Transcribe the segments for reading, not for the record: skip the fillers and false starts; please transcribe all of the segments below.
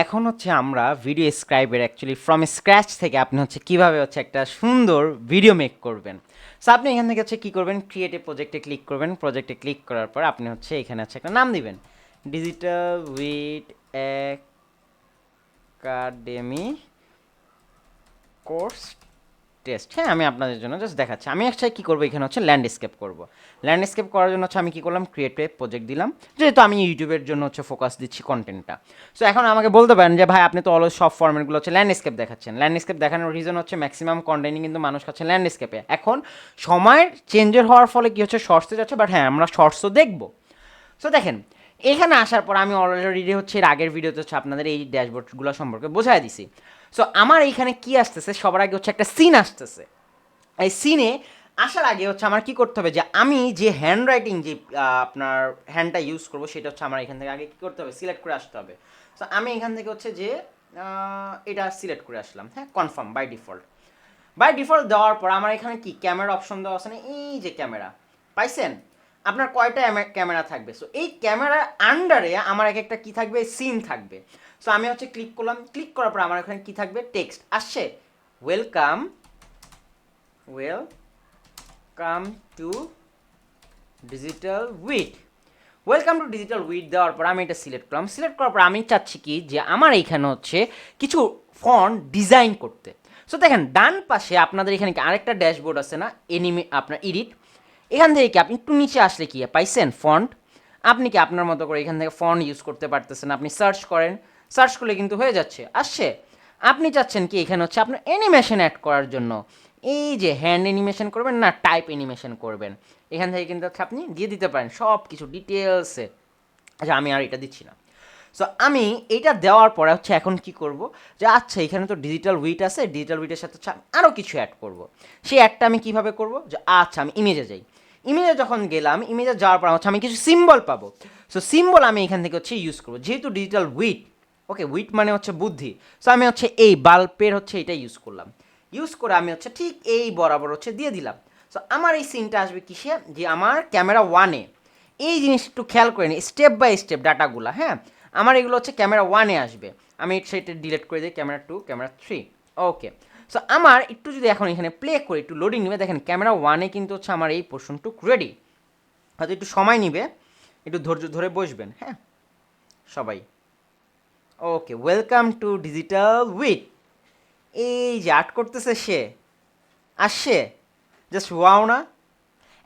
এখন হচ্ছে আমরা ভিডিও স্ক্রাইবের অ্যাকচুয়ালি ফ্রম স্ক্র্যাচ থেকে আপনি হচ্ছে কিভাবে হচ্ছে একটা সুন্দর ভিডিও মেক করবেন। সো আপনি এখান থেকে হচ্ছে কী করবেন, ক্রিয়েটিভ প্রজেক্টে ক্লিক করবেন। প্রজেক্টে ক্লিক করার পর আপনি হচ্ছে এখানে হচ্ছে একটা নাম দিবেন, Digital Wit Academy course test. হ্যাঁ, আমি আপনাদের জন্য জাস্ট দেখাচ্ছি। আমি একসাথে কী করবো, এখানে হচ্ছে ল্যান্ডস্কেপ করবো। ল্যান্ডস্কেপ করার জন্য হচ্ছে আমি কী করলাম, ক্রিয়েটিভ প্রজেক্ট দিলাম, যেহেতু আমি ইউটিউবের জন্য হচ্ছে ফোকাস দিচ্ছি কন্টেন্টটা। সো এখন আমাকে বলতে পারেন যে ভাই আপনি তো অলওয়েজ সব ফর্মেটগুলো হচ্ছে ল্যান্ডস্কেপ দেখাচ্ছেন। ল্যান্ডস্কেপ দেখানোর রিজন হচ্ছে ম্যাক্সিমাম কন্টেন্টই কিন্তু মানুষ খাচ্ছে ল্যান্ডস্কেপে। এখন সময়ের চেঞ্জের হওয়ার ফলে কী হচ্ছে, শর্টসে যাচ্ছে, বাট হ্যাঁ আমরা শর্টসও দেখবো। সো দেখেন, এখানে আসার পর আমি অলরেডি হচ্ছে এর আগের ভিডিওতে হচ্ছে আপনাদের এই ড্যাশবোর্ডগুলো সম্পর্কে বোঝাই দিছি। সো আমার এইখানে কি আসতেছে, সবার আগে হচ্ছে একটা সিন আসতেছে। এই সিনে আসার আগে হচ্ছে আমার কি করতে হবে, যে আমি যে হ্যান্ড রাইটিং যে আপনার হ্যান্ডটা ইউজ করবো সেটা হচ্ছে আমার এখান থেকে আগে কী করতে হবে, সিলেক্ট করে আসতে হবে। সো আমি এখান থেকে হচ্ছে যে এটা সিলেক্ট করে আসলাম। হ্যাঁ, কনফার্ম বাই ডিফল্ট দেওয়ার পর আমার এখানে কি ক্যামেরা অপশন দেওয়া আছে না, এই যে ক্যামেরা পাইছেন, আপনার কয়টা ক্যামেরা থাকবে। সো এই ক্যামেরার আন্ডারে আমার এক একটা কী থাকবে, সিন থাকবে। সো আমি হচ্ছে ক্লিক করলাম, ক্লিক করার পর আমার এখানে কী থাকবে, টেক্সট আসছে, welcome to digital Wit. Welcome to digital Wit দেওয়ার পর আমি এটা সিলেক্ট করলাম। সিলেক্ট করার পর আমি চাচ্ছি কি, যে আমার এইখানে হচ্ছে কিছু ফন্ট ডিজাইন করতে। সো দেখেন ডান পাশে আপনাদের এখানে কি আরেকটা ড্যাশবোর্ড আছে না, আপনার এডিট। এখান থেকে কি আপনি একটু নিচে আসলে কি পাইছেন ফন্ট। আপনি কি আপনার মতো করে এখান থেকে ফন্ট ইউজ করতে পারতেছেন, আপনি সার্চ করেন, সার্চ করলে কিন্তু হয়ে যাচ্ছে, আসছে। আপনি চাচ্ছেন কি এখানে হচ্ছে আপনার অ্যানিমেশন অ্যাড করার জন্য, এই যে হ্যান্ড অ্যানিমেশন করবেন না টাইপ অ্যানিমেশন করবেন, এখান থেকে কিন্তু হচ্ছে আপনি দিয়ে দিতে পারেন সব কিছু ডিটেলসে। আচ্ছা, আমি আর এটা দিচ্ছি না। সো আমি এইটা দেওয়ার পরে হচ্ছে এখন কি করব, যে আচ্ছা এখানে তো ডিজিটাল উইট আছে, ডিজিটাল উইটের সাথে হচ্ছে আরও কিছু অ্যাড করব। সেই অ্যাডটা আমি কীভাবে করব, যে আচ্ছা আমি ইমেজে যাই। ইমেজে যখন গেলাম, ইমেজে যাওয়ার পর হচ্ছে আমি কিছু সিম্বল পাবো। সো সিম্বল আমি এখান থেকে হচ্ছে ইউজ করবো, যেহেতু ডিজিটাল উইট, ওকে উইট মানে হচ্ছে বুদ্ধি। সো আমি হচ্ছে এই বাল্বের হচ্ছে এটা ইউজ করলাম। ইউজ করে আমি হচ্ছে ঠিক এই বরাবর হচ্ছে দিয়ে দিলাম। সো আমার এই সিনটা আসবে কিসে, যে আমার ক্যামেরা ওয়ানে। এই জিনিস একটু খেয়াল করে নিই, স্টেপ বাই স্টেপ ডাটাগুলো। হ্যাঁ, আমার এগুলো হচ্ছে ক্যামেরা ওয়ানে আসবে। আমি সেটা ডিলিট করে দিই, ক্যামেরা টু, ক্যামেরা থ্রি, ওকে। সো আমার একটু যদি এখন এখানে প্লে করি, একটু লোডিং নেবে, দেখেন ক্যামেরা ওয়ানে কিন্তু হচ্ছে আমার এই পোর্শনটুক রেডি। হয়তো একটু সময় নিবে, একটু ধৈর্য ধরে বসবেন। হ্যাঁ সবাই, ওকে, ওয়েলকাম টু ডিজিটাল উইথ। এই যে আর্ট করতেছে সে, আসছে, জাস্ট ওয়াও না।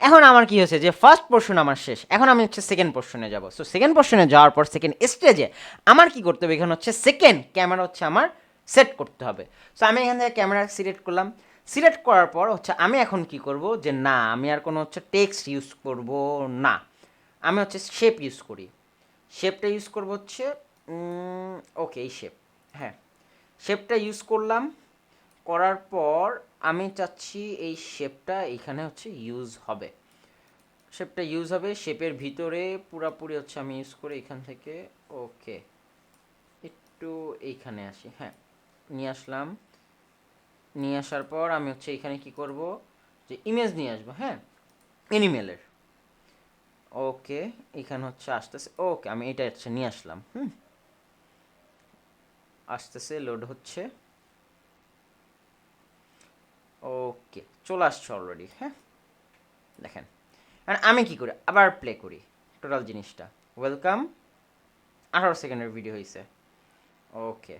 এখন আমার কি হয়েছে, যে ফার্স্ট পোর্শন আমার শেষ, এখন আমি হচ্ছে সেকেন্ড পোর্শনে যাব। সো সেকেন্ড পোর্শনে যাওয়ার পর সেকেন্ড স্টেজে আমার কি করতে হবে, এখানে হচ্ছে সেকেন্ড ক্যামেরা হচ্ছে আমার সেট করতে হবে। সো আমি এখান থেকে ক্যামেরা সিলেক্ট করলাম। সিলেক্ট করার পর হচ্ছে আমি এখন কি করব, যে না আমি আর কোনো হচ্ছে টেক্সট ইউজ করব না, আমি হচ্ছে শেপ ইউজ করি। শেপটা ইউজ করব হচ্ছে ওকে এই শেপ। হ্যাঁ, শেপটা ইউজ করলাম। করার পর আমি চাচ্ছি এই শেপটা এইখানে হচ্ছে ইউজ হবে। শেপটা ইউজ হবে, শেপের ভিতরে পুরাপুরি হচ্ছে আমি ইউজ করি এখান থেকে। ওকে, একটু এইখানে আসি। হ্যাঁ, নিয়ে আসলাম। নিয়ে আসার পর আমি হচ্ছে এখানে কি করব, যে ইমেজ নিয়ে আসবো। হ্যাঁ, এনিমেলের। ওকে, এখানে হচ্ছে আসতেছে। ওকে, আমি এটা হচ্ছে নিয়ে আসলাম। আসতেছে, লোড হচ্ছে। ওকে, চলে আসছে অলরেডি। হ্যাঁ, দেখেন। আর আমি কি করি, আবার প্লে করি টোটাল জিনিসটা। ওয়েলকাম, 18 সেকেন্ডের ভিডিও হয়েছে। ওকে,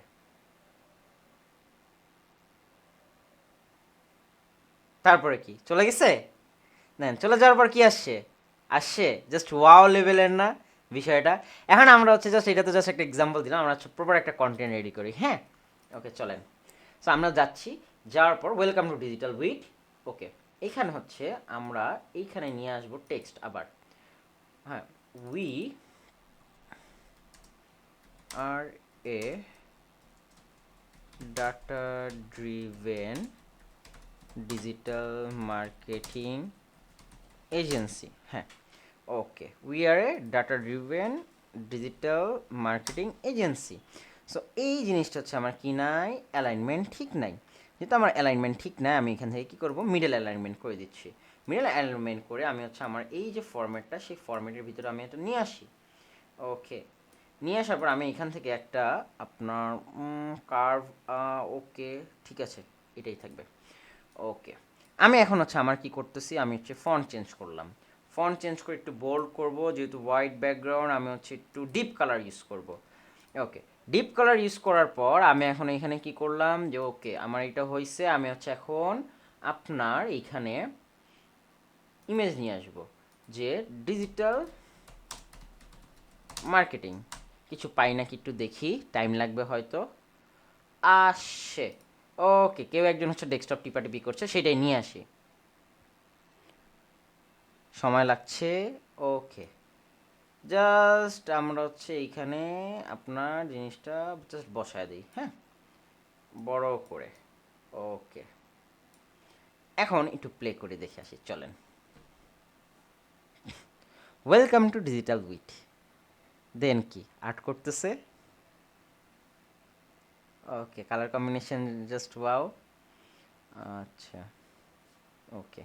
তারপরে কি চলে গেছে, দেন চলে যাওয়ার পর কি আসছে, আসছে জাস্ট ওয়াও লেভেলের না বিষয়টা। এখন আমরা হচ্ছে জাস্ট এটা তো জাস্ট একটা এক্সাম্পল দিলাম, আমরা হচ্ছে প্রপার একটা কন্টেন্ট রেডি করি। হ্যাঁ, ওকে চলেন। সো আমরা যাচ্ছি, যাওয়ার পর welcome to digital wit. Okay, এইখানে হচ্ছে আমরা এইখানে নিয়ে আসবো টেক্সট আবার। হ্যাঁ, we are a data driven digital marketing agency. হ্যাঁ, okay, we are a data driven digital marketing agency. So এই জিনিসটা হচ্ছে আমার কি নাই, অ্যালাইনমেন্ট ঠিক নাই। যেহেতু আমার অ্যালাইনমেন্ট ঠিক নাই, আমি এখান থেকে কী করবো, মিডল অ্যালাইনমেন্ট করে দিচ্ছি। মিডল অ্যালাইনমেন্ট করে আমি হচ্ছে আমার এই যে ফরম্যাটটা, সেই ফরম্যাটের ভিতরে আমি এটা নিয়ে আসি। ওকে, নিয়ে আসার পর আমি এখান থেকে একটা আপনার কার্ভ, ওকে ঠিক আছে, এটাই থাকবে। ওকে, আমি এখন হচ্ছে আমার কি করতেছি, আমি হচ্ছে ফন্ট চেঞ্জ করলাম। ফন্ট চেঞ্জ করে একটু বোল্ড করব, যেহেতু হোয়াইট ব্যাকগ্রাউন্ড আমি হচ্ছে একটু ডিপ কালার ইউজ করব। ওকে, ডিপ কালার ইউজ করার পর আমি এখন এখানে কি করলাম যে ওকে আমার এটা হয়েছে, আমি হচ্ছে এখন আপনার এইখানে ইমেজ নিয়ে আসব, যে ডিজিটাল মার্কেটিং, কিছু পাই নাকি একটু দেখি, টাইম লাগবে হয়তো, আসে। ওকে, কেউ একজন হচ্ছে ডেস্কটপ টিপাটিপি করছে, সেটাই নিয়ে আসি, সময় লাগছে। ওকে, জাস্ট আমরা হচ্ছে এইখানে আপনার জিনিসটা জাস্ট বসায় দিই, হ্যাঁ, বড় করে। ওকে, এখন একটু প্লে করে দেখে আসি, চলেন। Welcome to digital wit. Then কি আর্ট করতেছে, okay, colour combination just wow. আচ্ছা, ওকে,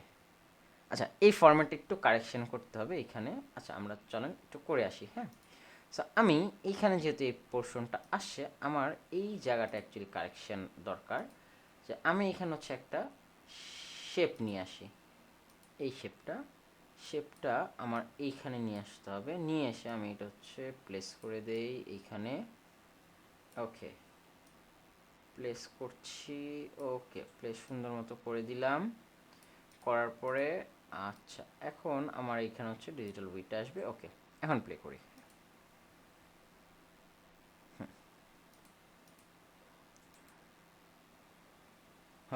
আচ্ছা এই ফরম্যাটে একটু কারেকশন করতে হবে এখানে। আচ্ছা আমরা চলেন একটু করে আসি, হ্যাঁ। সো আমি এইখানে যেহেতু এই পোর্শনটা আসছে, আমার এই জায়গাটা অ্যাকচুয়ালি কারেকশন দরকার, যে আমি এখানে হচ্ছে একটা শেপ নিয়ে আসি, এই শেপটা আমার এইখানে নিয়ে আসতে হবে, নিয়ে এসে আমি এটা হচ্ছে প্লেস করে দেই এইখানে। ওকে, প্লেস করছি, ওকে, প্লেস সুন্দর মতো করে দিলাম, করার পরে আচ্ছা এখন আমার এইখানে হচ্ছে ডিজিটাল উইট আসবে। ওকে, এখন প্লে করি।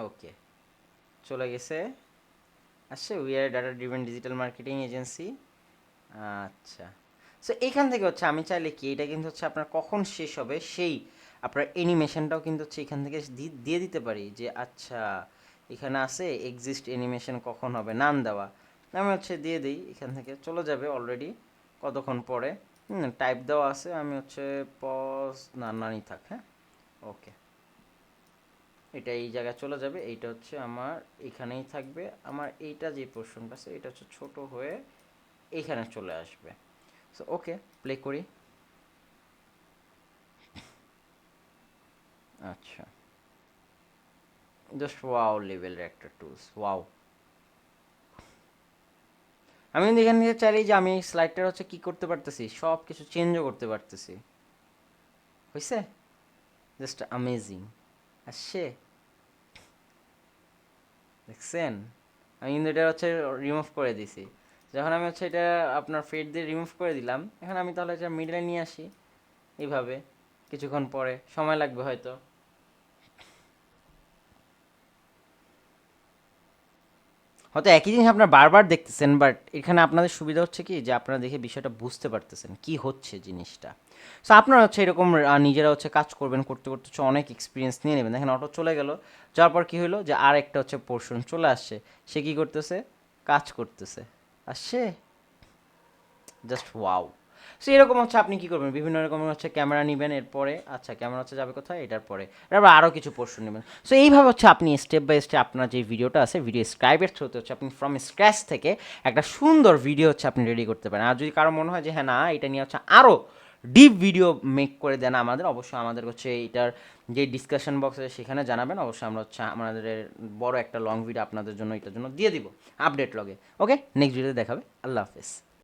ওকে, চলে গেছে, আসছে we are data driven digital marketing agency. আচ্ছা, সো এইখান থেকে হচ্ছে আমি চাইলে কি এটা কিন্তু হচ্ছে আপনার কখন শেষ হবে সেই আপনার অ্যানিমেশনটাও কিন্তু হচ্ছে এখান থেকে দিয়ে দিতে পারি, যে আচ্ছা এখানে আছে এক্সিস্ট অ্যানিমেশন কখন হবে নাম দেওয়া, আমি হচ্ছে দিয়ে দিই, এখান থেকে চলে যাবে অলরেডি কতক্ষণ পরে। টাইপ দেওয়া আছে, আমি হচ্ছে পজ না নানি থাক, হ্যাঁ। ওকে, এটা এই জায়গায় চলে যাবে, এইটা হচ্ছে আমার এখানেই থাকবে, আমার এইটা যে পোর্শনটা আছে এটা হচ্ছে ছোট হয়ে এইখানে চলে আসবে। সো ওকে, প্লে করি। আচ্ছা, জাস্ট ওয়াও লেভেলের একটা টুলস, ওয়াও। আমি কিন্তু এখান থেকে চাইলেই যে আমি এই স্লাইডটার হচ্ছে কি করতে পারতেছি, সব কিছু চেঞ্জও করতে পারতেছি, হয়েছে, জাস্ট অ্যামেজিং। আসছে, দেখছেন, আমি কিন্তু এটা হচ্ছে রিমুভ করে দিছি, যখন আমি হচ্ছে এটা আপনার ফেড দিয়ে রিমুভ করে দিলাম, এখন আমি তাহলে এটা মিডলে নিয়ে আসি এইভাবে, কিছুক্ষণ পরে সময় লাগবে হয়তো। হয়তো একই জিনিস আপনারা বারবার দেখতেছেন, বাট এখানে আপনাদের সুবিধা হচ্ছে কি যে আপনারা দেখে বিষয়টা বুঝতে পারতেছেন কি হচ্ছে জিনিসটা। সো আপনারা হচ্ছে এরকম নিজেরা হচ্ছে কাজ করবেন, করতে করতে হচ্ছে অনেক এক্সপিরিয়েন্স নিয়ে নেবেন। দেখেন অটো চলে গেল, যাওয়ার পর কী হলো যে আর একটা হচ্ছে পোর্শন চলে আসছে, সে কী করতেছে, কাজ করতেছে, আসছে, জাস্ট ওয়াও। সো এরকম হচ্ছে আপনি কী করবেন, বিভিন্ন রকমের হচ্ছে ক্যামেরা নেবেন, এরপরে আচ্ছা ক্যামেরা হচ্ছে যাবে কোথায়, এটার পরে এরপর আরও কিছু পোর্শন নেবেন। সো এইভাবে হচ্ছে আপনি স্টেপ বাই স্টেপ আপনার যে ভিডিওটা আছে ভিডিও স্ক্রাইবের থ্রুতে হচ্ছে আপনি ফ্রম স্ক্র্যাচ থেকে একটা সুন্দর ভিডিও হচ্ছে আপনি রেডি করতে পারেন। আর যদি কারো মনে হয় যে হ্যাঁ না এটা নিয়ে হচ্ছে আরও ডিপ ভিডিও মেক করে দেন আমাদের, অবশ্যই আমাদের হচ্ছে এইটার যে ডিসকাশন বক্স আছে সেখানে জানাবেন, অবশ্যই আমরা হচ্ছে আমাদের বড় একটা লং ভিডিও আপনাদের জন্য এটার জন্য দিয়ে দিব আপডেট লগে। ওকে, নেক্সট ভিডিওতে দেখাবে, আল্লাহ হাফেজ।